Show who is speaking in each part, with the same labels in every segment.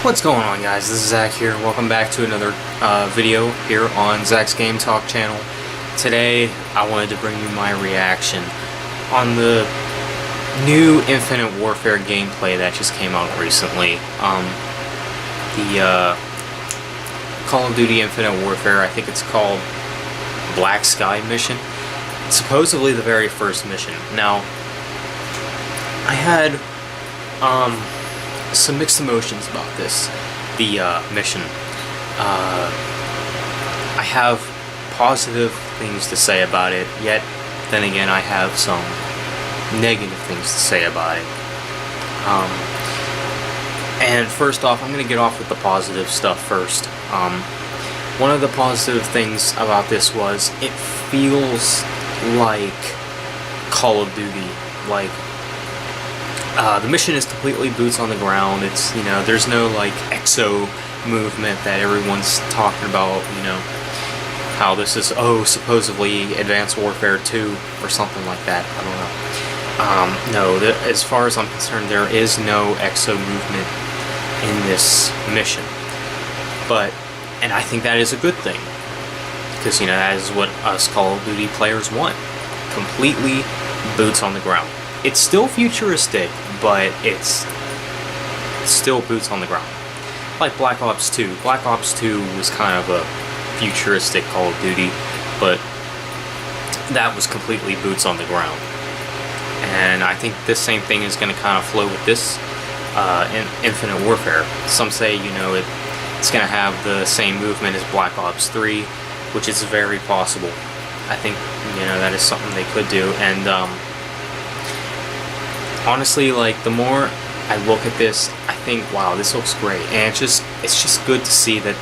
Speaker 1: What's going on, guys? This is Zach here. Welcome back to another video here on Zach's Game Talk channel. Today I wanted to bring you my reaction on the new Infinite Warfare gameplay that just came out recently. The Call of Duty Infinite Warfare, I think it's called Black Sky mission. It's supposedly the very first mission. Now, I had some mixed emotions about this, the mission. I have positive things to say about it, yet then again I have some negative things to say about it. And first off, I'm going to get off with the positive stuff first. One of the positive things about this was it feels like Call of Duty, like the mission is completely boots on the ground. It's, there's no like exo movement that everyone's talking about, how this is, supposedly Advanced Warfare 2 or something like that. I don't know. No, as far as I'm concerned, there is no exo movement in this mission. And I think that is a good thing, because, that is what us Call of Duty players want. Completely boots on the ground. It's still futuristic, but it's still boots on the ground. Like Black Ops 2. Black Ops 2 was kind of a futuristic Call of Duty, but that was completely boots on the ground. And I think this same thing is going to kind of flow with this Infinite Warfare. Some say, it's going to have the same movement as Black Ops 3, which is very possible. I think, that is something they could do. And honestly, like, the more I look at this, I think, wow, this looks great. And it's just good to see that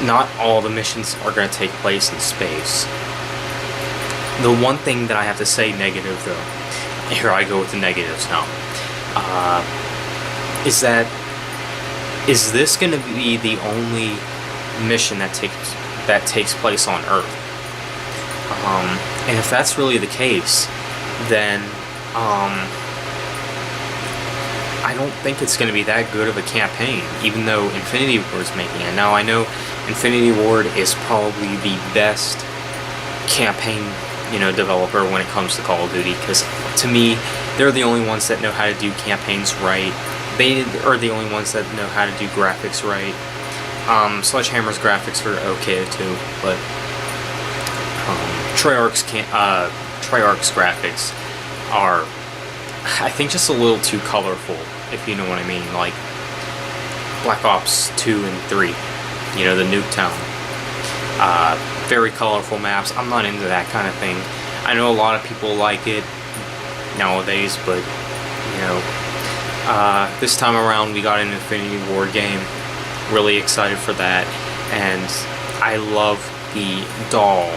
Speaker 1: not all the missions are going to take place in space. The one thing that I have to say negative, though, here I go with the negatives now, is this going to be the only mission that takes place on Earth? And if that's really the case, then I don't think it's going to be that good of a campaign, even though Infinity Ward is making it. Now, I know Infinity Ward is probably the best campaign, developer when it comes to Call of Duty, because to me, they're the only ones that know how to do campaigns right. They are the only ones that know how to do graphics right. Sledgehammer's graphics are okay too, but Treyarch's graphics are, I think, just a little too colorful, if you know what I mean. Like Black Ops 2 and 3, the Nuketown. Very colorful maps. I'm not into that kind of thing. I know a lot of people like it nowadays, but, this time around we got an Infinity Ward game. Really excited for that. And I love the dull,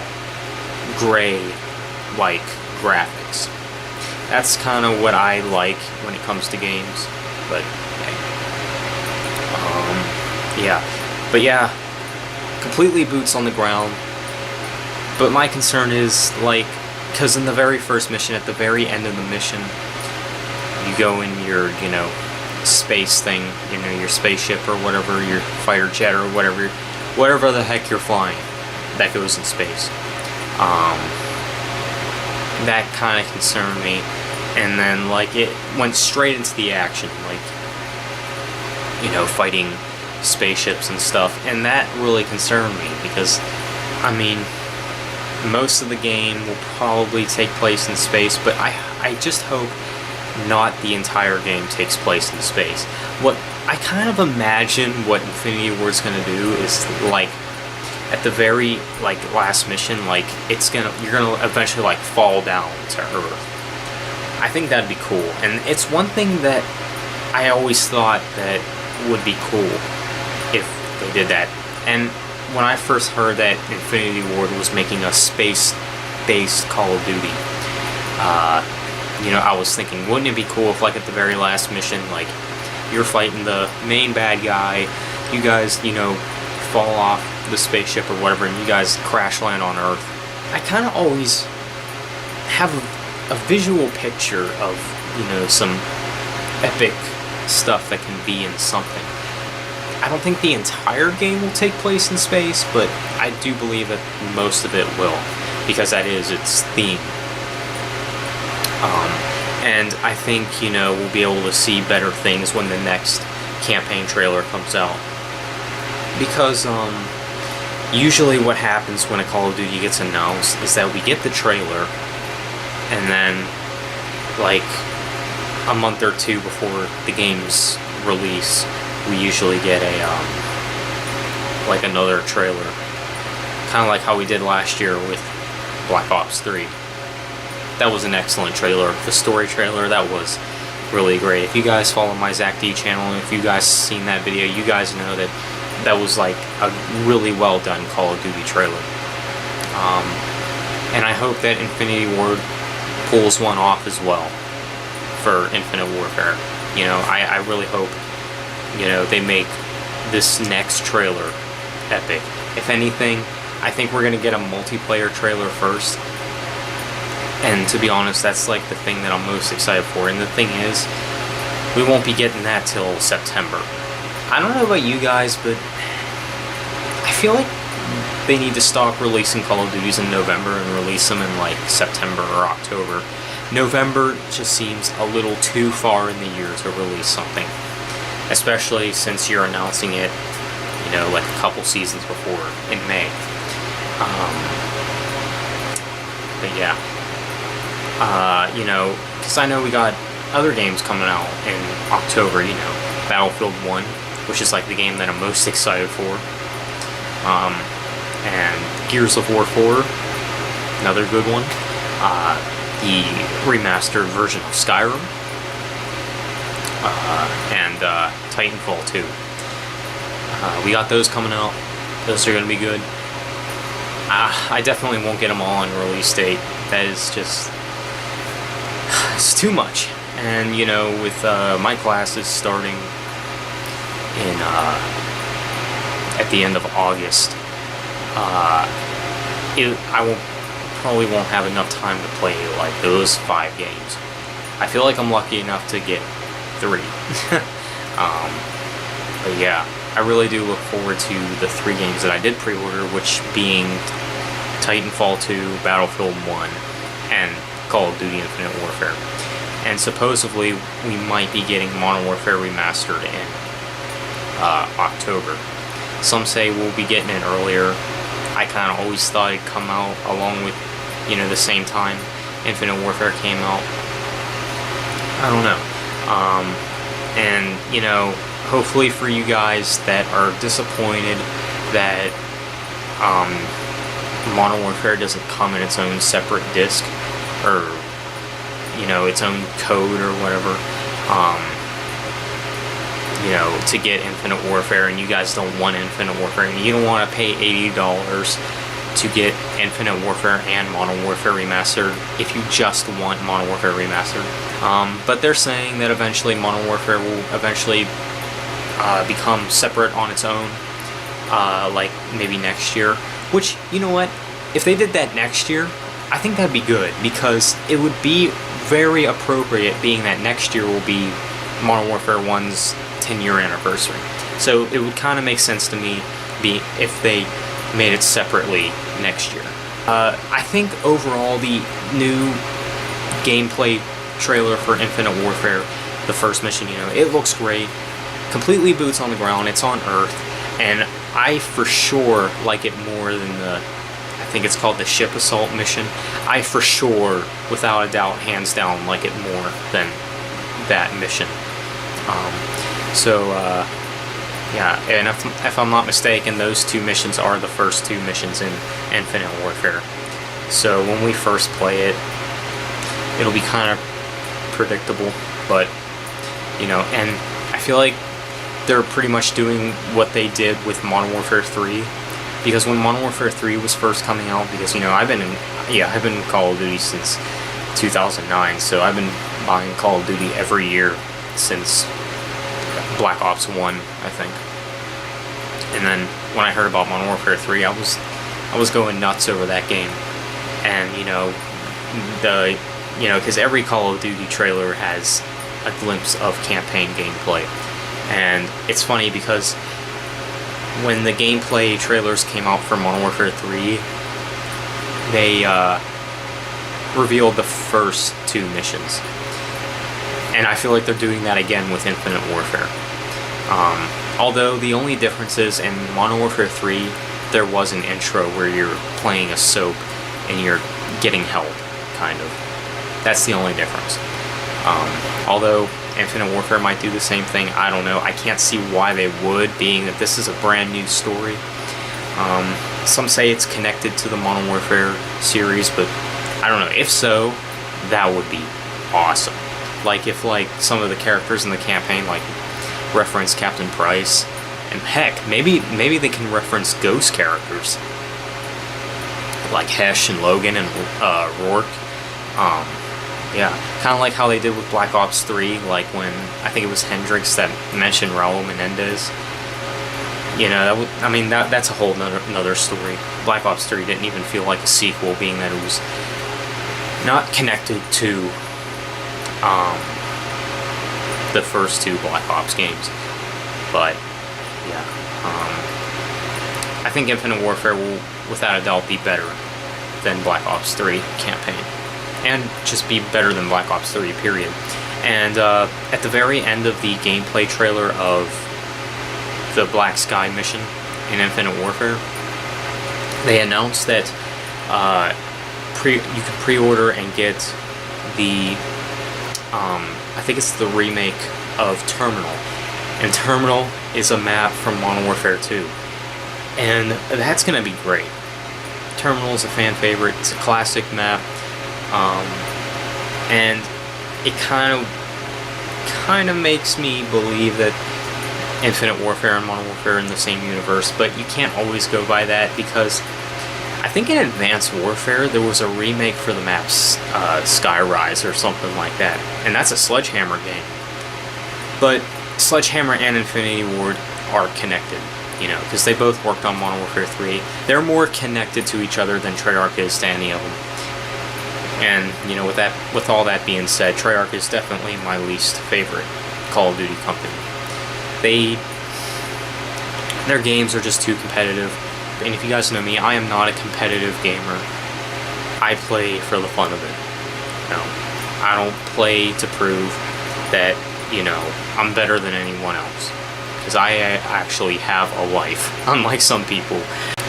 Speaker 1: gray-like graphics. That's kind of what I like when it comes to games, but yeah, completely boots on the ground. But my concern is, like, because in the very first mission, at the very end of the mission, you go in your, space thing, your spaceship or whatever, your fighter jet or whatever the heck you're flying, that goes in space. That kind of concerned me. And then, like, it went straight into the action, like, fighting spaceships and stuff, and that really concerned me, because, I mean, most of the game will probably take place in space, but I just hope not the entire game takes place in space. What I kind of imagine what Infinity Ward's gonna do is, like, at the very, like, last mission, like, you're gonna eventually, like, fall down to Earth. I think that'd be cool, and it's one thing that I always thought that would be cool if they did that. And when I first heard that Infinity Ward was making a space-based Call of Duty, I was thinking, wouldn't it be cool if, like, at the very last mission, like, you're fighting the main bad guy, you guys, fall off the spaceship or whatever, and you guys crash land on Earth. I kind of always have a visual picture of, some epic stuff that can be in something. I don't think the entire game will take place in space, but I do believe that most of it will, because that is its theme. And I think, we'll be able to see better things when the next campaign trailer comes out. Because, usually what happens when a Call of Duty gets announced is that we get the trailer, and then, like, a month or two before the game's release, we usually get another trailer. Kind of like how we did last year with Black Ops 3. That was an excellent trailer. The story trailer, that was really great. If you guys follow my Zach D channel, if you guys seen that video, you guys know that that was like a really well done Call of Duty trailer. And I hope that Infinity Ward pulls one off as well for Infinite Warfare. I really hope, they make this next trailer epic. If anything, I think we're going to get a multiplayer trailer first. And to be honest, that's like the thing that I'm most excited for. And the thing is, we won't be getting that till September. I don't know about you guys, but I feel like they need to stop releasing Call of Duties in November and release them in like September or October. November just seems a little too far in the year to release something, especially since you're announcing it, like a couple seasons before in May. But yeah, because I know we got other games coming out in October. Battlefield 1, which is like the game that I'm most excited for. And Gears of War 4, another good one. The remastered version of Skyrim, and Titanfall 2. We got those coming out. Those are going to be good. I definitely won't get them all on release date. That is just... it's too much. And, with my classes starting in at the end of August, I probably won't have enough time to play like those 5 games. I feel like I'm lucky enough to get 3. But yeah, I really do look forward to the 3 games that I did pre-order, which being Titanfall 2, Battlefield 1, and Call of Duty Infinite Warfare. And supposedly we might be getting Modern Warfare Remastered in October. Some say we'll be getting it earlier. I kind of always thought it'd come out along with, the same time Infinite Warfare came out. I don't know. And, hopefully for you guys that are disappointed that Modern Warfare doesn't come in its own separate disc, or, its own code or whatever, to get Infinite Warfare, and you guys don't want Infinite Warfare, and you don't want to pay $80 to get Infinite Warfare and Modern Warfare Remastered if you just want Modern Warfare Remastered. But they're saying that eventually Modern Warfare will eventually become separate on its own, like maybe next year. Which, you know what? If they did that next year, I think that'd be good, because it would be very appropriate, being that next year will be Modern Warfare 1's 10-year anniversary. So it would kind of make sense to me if they made it separately next year. I think overall the new gameplay trailer for Infinite Warfare, the first mission, it looks great. Completely boots on the ground, it's on Earth, and I for sure like it more than I think it's called the ship assault mission. I for sure, without a doubt, hands down, like it more than that mission. Yeah, and if I'm not mistaken, those 2 missions are the first 2 missions in Infinite Warfare. So when we first play it, it'll be kind of predictable, but, and I feel like they're pretty much doing what they did with Modern Warfare 3, because when Modern Warfare 3 was first coming out, because, I've been in Call of Duty since 2009, so I've been buying Call of Duty every year since Black Ops 1, I think. And then when I heard about Modern Warfare 3, I was going nuts over that game. And because every Call of Duty trailer has a glimpse of campaign gameplay. And it's funny because when the gameplay trailers came out for Modern Warfare 3, they revealed the first 2 missions. And I feel like they're doing that again with Infinite Warfare. Although the only difference is in Modern Warfare 3, there was an intro where you're playing a soap and you're getting help, kind of. That's the only difference. Although Infinite Warfare might do the same thing, I don't know. I can't see why they would, being that this is a brand new story. Some say it's connected to the Modern Warfare series, but I don't know. If so, that would be awesome. Like if some of the characters in the campaign reference Captain Price, and heck, maybe they can reference Ghost characters like Hesh and Logan and Rourke. Yeah, kind of like how they did with Black Ops 3, like when I think it was Hendrix that mentioned Raul Menendez. You know, that's a whole another story. Black Ops 3 didn't even feel like a sequel, being that it was not connected to the first 2 Black Ops games. But yeah, I think Infinite Warfare will, without a doubt, be better than Black Ops 3 campaign, and just be better than Black Ops 3, period. And at the very end of the gameplay trailer of the Black Sky mission in Infinite Warfare, they announced that you can pre-order and get the I think it's the remake of Terminal, and Terminal is a map from Modern Warfare 2, and that's gonna be great. Terminal is a fan favorite. It's a classic map, and it kind of makes me believe that Infinite Warfare and Modern Warfare are in the same universe, but you can't always go by that, because I think in Advanced Warfare there was a remake for the map Skyrise or something like that, and that's a Sledgehammer game. But Sledgehammer and Infinity Ward are connected, you know, because they both worked on Modern Warfare 3. They're more connected to each other than Treyarch is to any of them. And, you know, with all that being said, Treyarch is definitely my least favorite Call of Duty company. Their games are just too competitive. And if you guys know me, I am not a competitive gamer. I play for the fun of it. No, I don't play to prove that, you know, I'm better than anyone else. Because I actually have a life, unlike some people.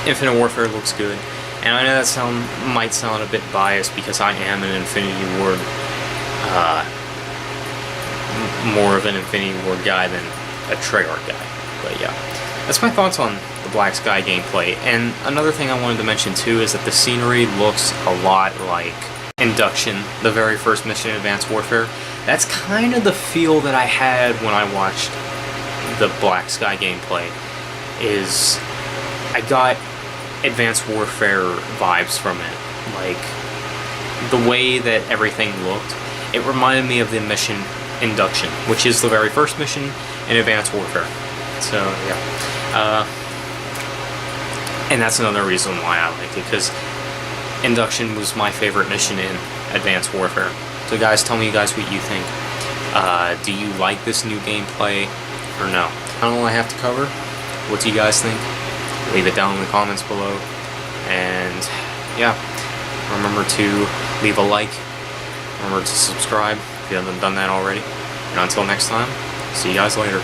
Speaker 1: Infinite Warfare looks good. And I know that might sound a bit biased, because I am an Infinity Ward, more of an Infinity Ward guy than a Treyarch guy. But yeah, that's my thoughts on the Black Sky gameplay. And another thing I wanted to mention too is that the scenery looks a lot like Induction, the very first mission in Advanced Warfare. That's kind of the feel that I had when I watched the Black Sky gameplay. Is I got Advanced Warfare vibes from it. Like, the way that everything looked, it reminded me of the mission Induction, which is the very first mission in Advanced Warfare. So yeah, and that's another reason why I liked it, because Induction was my favorite mission in Advanced Warfare. So guys, tell me you guys what you think. Do you like this new gameplay or no? I don't know what I have to cover. What do you guys think? Leave it down in the comments below. And yeah, remember to leave a like. Remember to subscribe if you haven't done that already. And until next time, see you guys later.